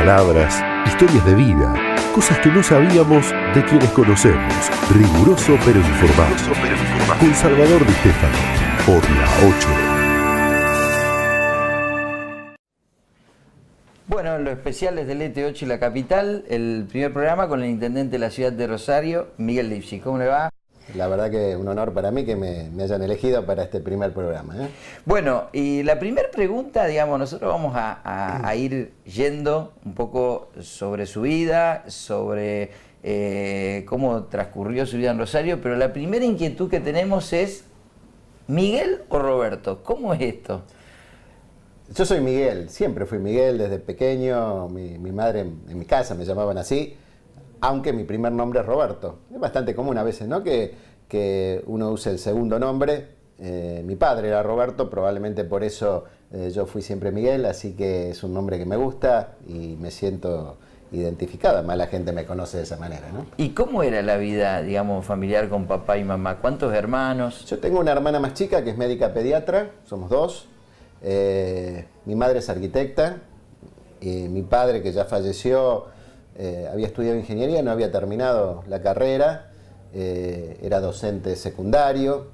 palabras, historias de vida, cosas que no sabíamos de quienes conocemos. Riguroso pero informado. Con Salvador Di Stefano, por la 8. Bueno, en los especiales del ET8 y la capital, el primer programa con el intendente de la ciudad de Rosario, Miguel Lipschitz. ¿Cómo le va? La verdad que un honor para mí que me hayan elegido para este primer programa. Bueno, y la primera pregunta, digamos, nosotros vamos a ir yendo un poco sobre su vida, sobre cómo transcurrió su vida en Rosario, pero la primera inquietud que tenemos es, ¿Miguel o Roberto? ¿Cómo es esto? Yo soy Miguel, siempre fui Miguel desde pequeño, mi madre en mi casa me llamaban así, aunque mi primer nombre es Roberto. Es bastante común a veces, ¿no?, que uno use el segundo nombre. Mi padre era Roberto, probablemente por eso yo fui siempre Miguel, así que es un nombre que me gusta y me siento identificado. Además la gente me conoce de esa manera, ¿no? ¿Y cómo era la vida, digamos, familiar con papá y mamá? ¿Cuántos hermanos? Yo tengo una hermana más chica que es médica pediatra, somos dos. Mi madre es arquitecta, mi padre, que ya falleció, había estudiado ingeniería, no había terminado la carrera, era docente secundario,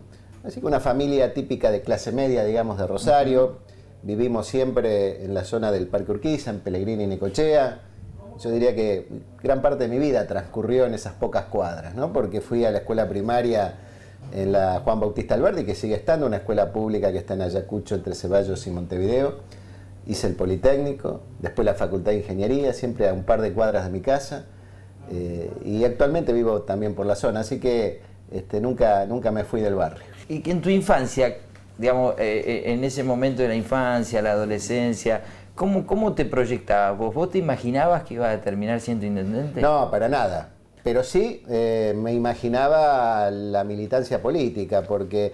así que una familia típica de clase media, digamos, de Rosario. Vivimos siempre en la zona del Parque Urquiza, en Pellegrini y Necochea. Yo diría que gran parte de mi vida transcurrió en esas pocas cuadras, ¿no?, porque fui a la escuela primaria en la Juan Bautista Alberdi, que sigue estando, una escuela pública que está en Ayacucho, entre Ceballos y Montevideo. Hice el Politécnico, después la Facultad de Ingeniería, siempre a un par de cuadras de mi casa, y actualmente vivo también por la zona, así que nunca me fui del barrio. Y que en tu infancia, digamos, en ese momento de la infancia, la adolescencia, ¿cómo te proyectabas vos? ¿Vos te imaginabas que ibas a terminar siendo intendente? No, para nada. Pero sí me imaginaba la militancia política, porque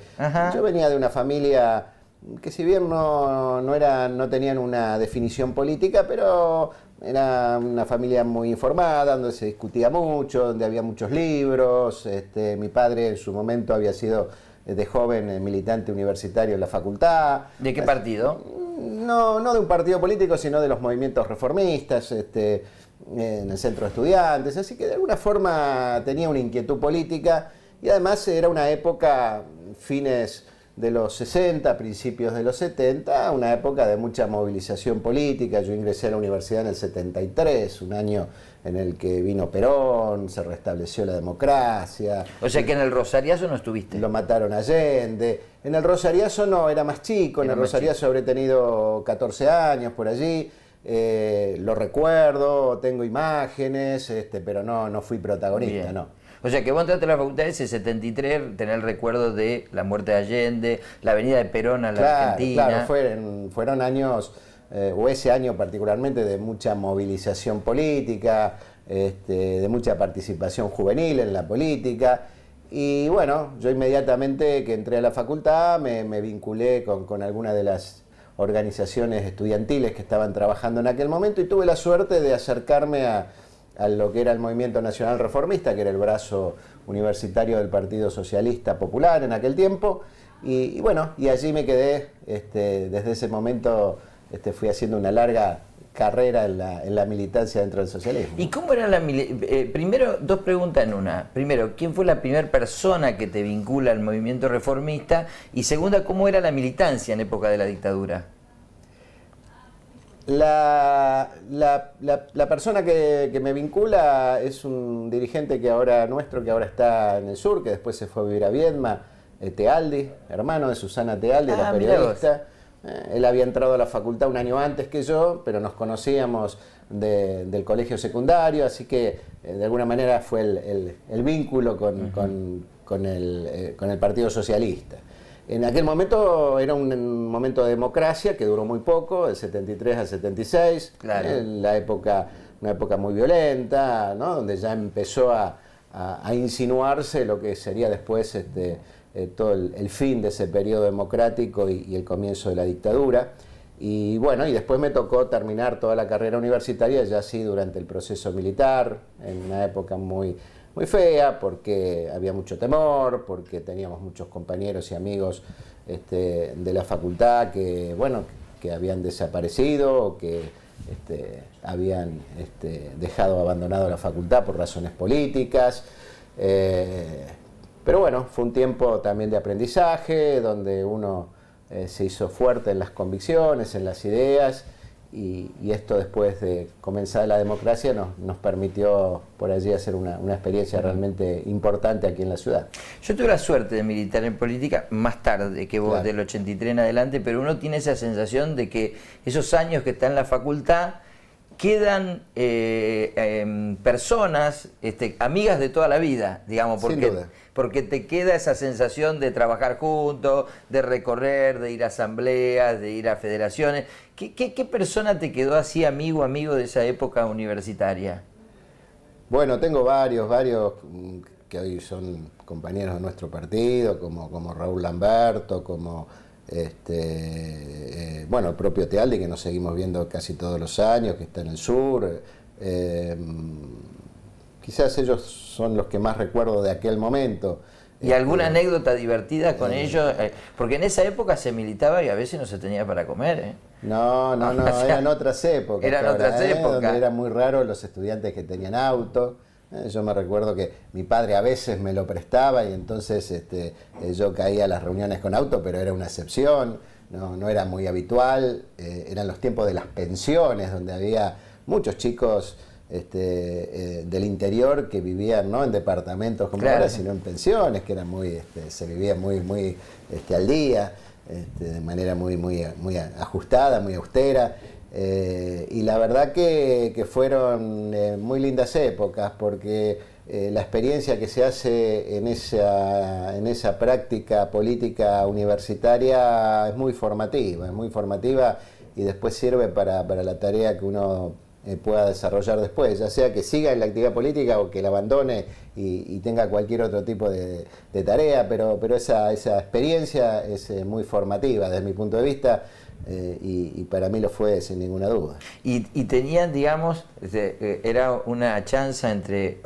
yo venía de una familia que, si bien no tenían una definición política, pero era una familia muy informada, donde se discutía mucho, donde había muchos libros. Mi padre en su momento había sido de joven militante universitario en la facultad. ¿De qué partido? No de un partido político, sino de los movimientos reformistas, en el centro de estudiantes, así que de alguna forma tenía una inquietud política, y además era una época, fines de los 60, principios de los 70, una época de mucha movilización política. Yo ingresé a la universidad en el 73, un año en el que vino Perón, se restableció la democracia. O sea que en el Rosariazo no estuviste. Lo mataron a Allende. En el Rosariazo no, era más chico, en el Rosariazo habré tenido 14 años por allí. Lo recuerdo, tengo imágenes, pero no fui protagonista. Bien. No. O sea que vos entraste a la facultad ese 73, tenés el recuerdo de la muerte de Allende, la venida de Perón a la Argentina. Claro, fueron años, o ese año particularmente, de mucha movilización política, de mucha participación juvenil en la política. Y bueno, yo inmediatamente que entré a la facultad me vinculé con alguna de las organizaciones estudiantiles que estaban trabajando en aquel momento, y tuve la suerte de acercarme a lo que era el Movimiento Nacional Reformista, que era el brazo universitario del Partido Socialista Popular en aquel tiempo, y bueno, y allí me quedé. Desde ese momento fui haciendo una larga carrera en la militancia dentro del socialismo. ¿Y cómo era la militancia? Primero, dos preguntas en una. Primero, ¿quién fue la primera persona que te vincula al movimiento reformista? Y segunda, ¿cómo era la militancia en época de la dictadura? La persona que me vincula es un dirigente que ahora está en el sur, que después se fue a vivir a Viedma, Tealdi, hermano de Susana Tealdi, la periodista. Él había entrado a la facultad un año antes que yo, pero nos conocíamos del colegio secundario, así que de alguna manera fue el vínculo con el Partido Socialista. En aquel momento era un momento de democracia que duró muy poco, del 73 al 76, claro. Una época muy violenta, ¿no?, donde ya empezó a insinuarse lo que sería después todo el fin de ese periodo democrático y el comienzo de la dictadura. Y bueno, y después me tocó terminar toda la carrera universitaria ya así durante el proceso militar, en una época muy fea, porque había mucho temor, porque teníamos muchos compañeros y amigos de la facultad que habían desaparecido o que habían dejado abandonado la facultad por razones políticas. Pero bueno, fue un tiempo también de aprendizaje, donde uno se hizo fuerte en las convicciones, en las ideas, y esto después de comenzar la democracia nos permitió por allí hacer una experiencia realmente importante aquí en la ciudad. Yo tuve la suerte de militar en política más tarde que vos, claro, del 83 en adelante, pero uno tiene esa sensación de que esos años que está en la facultad quedan personas, amigas de toda la vida, digamos, porque te queda esa sensación de trabajar juntos, de recorrer, de ir a asambleas, de ir a federaciones. ¿Qué persona te quedó así amigo de esa época universitaria? Bueno, tengo varios que hoy son compañeros de nuestro partido, como Raúl Lamberto, como bueno, el propio Tealdi, que nos seguimos viendo casi todos los años, que está en el sur. Quizás ellos son los que más recuerdo de aquel momento. ¿Y alguna anécdota divertida con ellos? Porque en esa época se militaba y a veces no se tenía para comer, No, o sea, eran otras épocas. Eran otras épocas. Donde era muy raro los estudiantes que tenían auto. Yo me recuerdo que mi padre a veces me lo prestaba y entonces yo caía a las reuniones con auto, pero era una excepción, no era muy habitual. Eran los tiempos de las pensiones, donde había muchos chicos del interior que vivían no en departamentos como ahora, sino en pensiones, que eran se vivía muy al día, de manera muy ajustada, muy austera. Y la verdad que fueron muy lindas épocas, porque la experiencia que se hace en esa práctica política universitaria es muy formativa y después sirve para la tarea que uno pueda desarrollar después, ya sea que siga en la actividad política o que la abandone y tenga cualquier otro tipo de tarea, pero esa experiencia es muy formativa desde mi punto de vista. Y para mí lo fue sin ninguna duda. Y tenían, digamos, era una chanza entre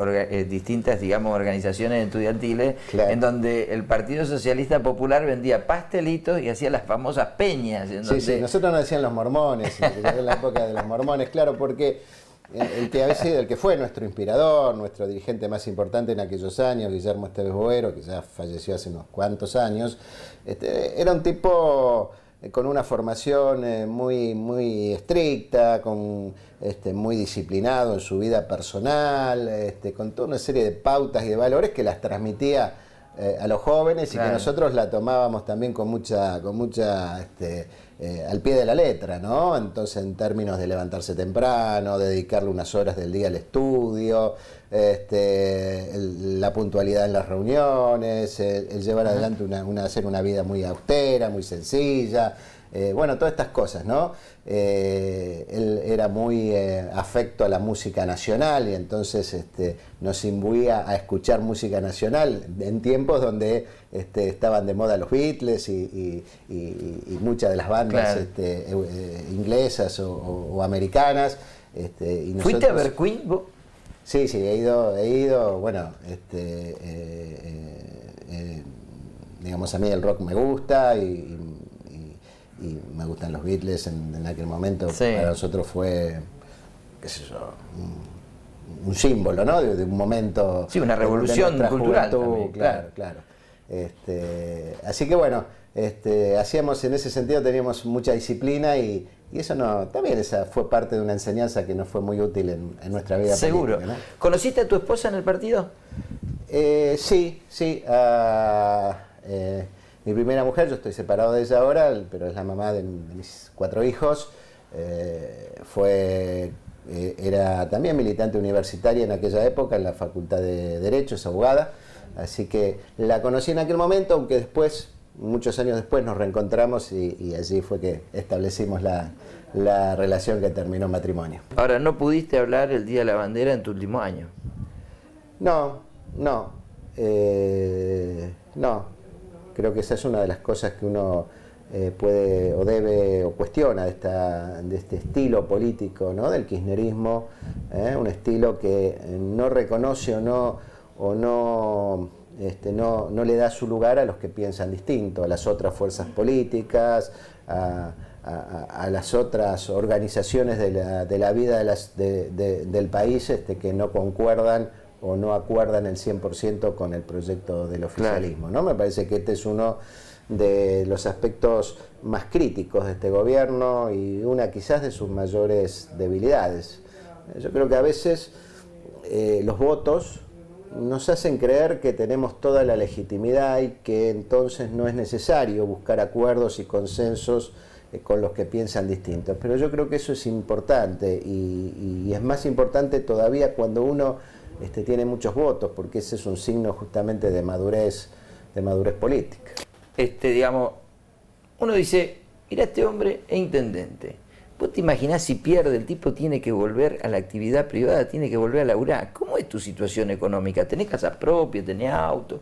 distintas, digamos, organizaciones estudiantiles, claro, en donde el Partido Socialista Popular vendía pastelitos y hacía las famosas peñas. Sí, nosotros nos decían los mormones, en la época de los mormones, claro, porque el que había sido, el que fue nuestro inspirador, nuestro dirigente más importante en aquellos años, Guillermo Esteves Boero, que ya falleció hace unos cuantos años, era un tipo con una formación muy estricta, muy disciplinado en su vida personal, con toda una serie de pautas y de valores que las transmitía a los jóvenes, claro, y que nosotros la tomábamos también con mucha al pie de la letra, ¿no? Entonces, en términos de levantarse temprano, dedicarle unas horas del día al estudio, la puntualidad en las reuniones, el llevar adelante hacer una vida muy austera, muy sencilla, bueno, todas estas cosas, ¿no? Él era muy afecto a la música nacional y entonces nos imbuía a escuchar música nacional en tiempos donde estaban de moda los Beatles y muchas de las bandas, claro, inglesas o americanas. Y nosotros, ¿fuiste a ver Queen? Sí, he ido, bueno, digamos, a mí el rock me gusta y me gustan los Beatles en aquel momento. Sí. Para nosotros fue, qué sé yo, un símbolo, ¿no? De un momento. Sí, una revolución cultural también, claro. Así que bueno, hacíamos en ese sentido, teníamos mucha disciplina y eso también esa fue parte de una enseñanza que nos fue muy útil en nuestra vida. Seguro. política, ¿no? ¿Conociste a tu esposa en el partido? Sí. Mi primera mujer, yo estoy separado de ella ahora, pero es la mamá de mis 4 hijos. Era también militante universitaria en aquella época, en la Facultad de Derecho, es abogada. Así que la conocí en aquel momento, aunque después, muchos años después, nos reencontramos y allí fue que establecimos la relación que terminó en matrimonio. Ahora, ¿no pudiste hablar el Día de la Bandera en tu último año? No. Creo que esa es una de las cosas que uno puede o debe o cuestiona de este estilo político, ¿no? Del kirchnerismo, un estilo que no reconoce no le da su lugar a los que piensan distinto, a las otras fuerzas políticas, a a las otras organizaciones de la vida del país que no concuerdan o no acuerdan el 100% con el proyecto del oficialismo, ¿no? Me parece que este es uno de los aspectos más críticos de este gobierno y una quizás de sus mayores debilidades. Yo creo que a veces los votos nos hacen creer que tenemos toda la legitimidad y que entonces no es necesario buscar acuerdos y consensos con los que piensan distintos. Pero yo creo que eso es importante y es más importante todavía cuando uno tiene muchos votos, porque ese es un signo justamente de madurez política. Digamos, uno dice, mira, este hombre es intendente. ¿Vos te imaginás si pierde, el tipo tiene que volver a la actividad privada, tiene que volver a laburar? ¿Cómo es tu situación económica? ¿Tenés casa propia, tenés auto?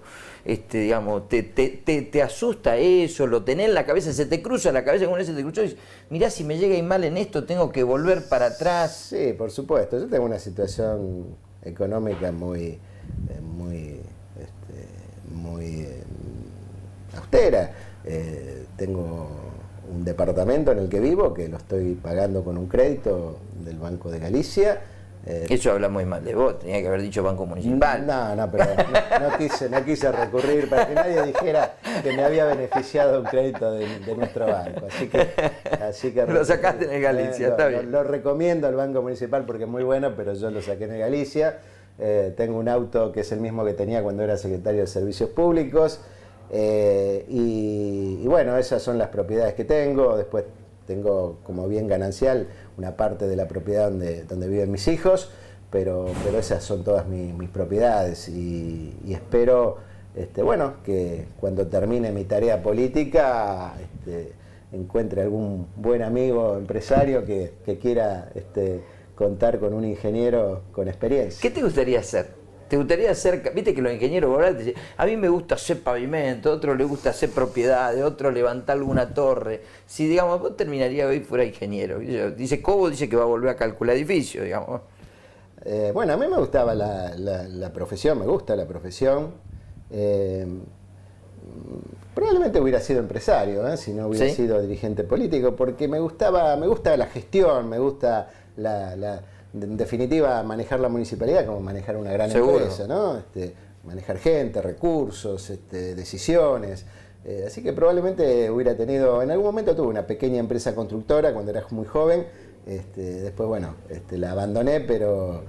Digamos, ¿te asusta eso? ¿Lo tenés en la cabeza? ¿Se te cruza la cabeza? Como se te cruzó y dices, mirá, si me llega a ir mal en esto, tengo que volver para atrás. Sí, por supuesto. Yo tengo una situación económica muy austera. Tengo un departamento en el que vivo que lo estoy pagando con un crédito del Banco de Galicia. Eso habla muy mal de vos, tenía que haber dicho Banco Municipal. No, pero no quise recurrir para que nadie dijera que me había beneficiado un crédito de nuestro banco. Así que lo sacaste en el Galicia, está bien. Lo recomiendo al Banco Municipal porque es muy bueno, pero yo lo saqué en el Galicia. Tengo un auto que es el mismo que tenía cuando era secretario de Servicios Públicos. Y bueno, esas son las propiedades que tengo. Después tengo como bien ganancial una parte de la propiedad donde viven mis hijos, pero esas son todas mis propiedades y espero bueno, que cuando termine mi tarea política encuentre algún buen amigo empresario que quiera contar con un ingeniero con experiencia. ¿Qué te gustaría hacer? ¿Te gustaría hacer, viste que los ingenieros laborales dicen, a mí me gusta hacer pavimento, a otro le gusta hacer propiedades, a otro levantar alguna torre? Si, digamos, vos terminarías hoy fuera ingeniero. Dice Cobo, dice que va a volver a calcular edificios, digamos. Bueno, a mí me gustaba la profesión, me gusta la profesión. Probablemente hubiera sido empresario, si no hubiera sido dirigente político, porque me gusta la gestión, me gusta en definitiva, manejar la municipalidad como manejar una gran empresa, ¿no? Manejar gente, recursos, decisiones. Así que probablemente hubiera tenido, en algún momento tuve una pequeña empresa constructora cuando era muy joven. Después, bueno, la abandoné, pero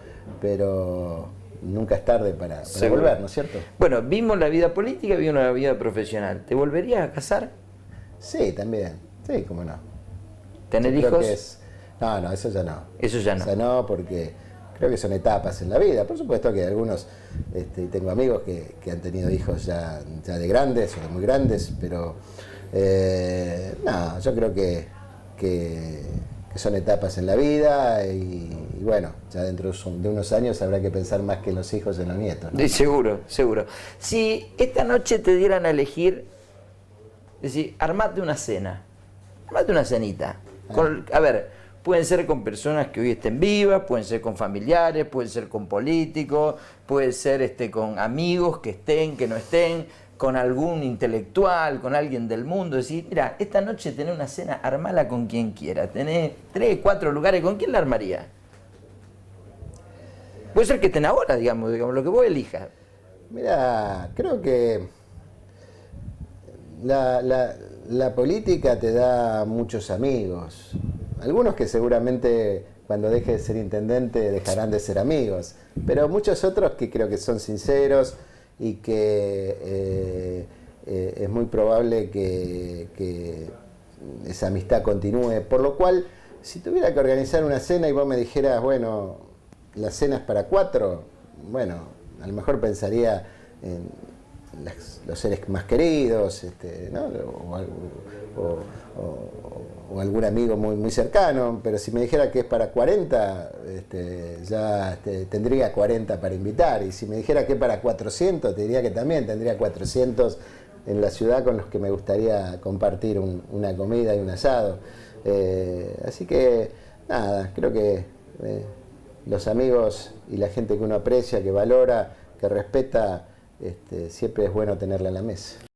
nunca es tarde para volver, ¿no es cierto? Bueno, vimos la vida política, vimos la vida profesional. ¿Te volverías a casar? Sí, también. Sí, cómo no. ¿Tener hijos? No, eso ya no. Eso ya no. Eso no, porque creo que son etapas en la vida. Por supuesto que algunos, tengo amigos que han tenido hijos ya de grandes o de muy grandes, pero no, yo creo que son etapas en la vida y bueno, ya dentro de unos años habrá que pensar más que en los hijos y en los nietos, ¿no? Sí, seguro. Si esta noche te dieran a elegir, es decir, armate una cena, armate una cenita. A ver, pueden ser con personas que hoy estén vivas, pueden ser con familiares, pueden ser con políticos, pueden ser con amigos que estén, que no estén, con algún intelectual, con alguien del mundo. Decir, mira, esta noche tenés una cena, armala con quien quiera. Tenés 3, 4 lugares, ¿con quién la armaría? Puede ser que estén ahora, digamos lo que vos elijas. Mira, creo que la política te da muchos amigos. Algunos que seguramente cuando deje de ser intendente dejarán de ser amigos, pero muchos otros que creo que son sinceros y que es muy probable que esa amistad continúe. Por lo cual, si tuviera que organizar una cena y vos me dijeras, bueno, la cena es para 4, bueno, a lo mejor pensaría en los seres más queridos, ¿no? o algún amigo muy cercano, pero si me dijera que es para 40, ya tendría 40 para invitar, y si me dijera que es para 400, te diría que también tendría 400 en la ciudad con los que me gustaría compartir una comida y un asado. Así que, nada, creo que los amigos y la gente que uno aprecia, que valora, que respeta, siempre es bueno tenerla en la mesa.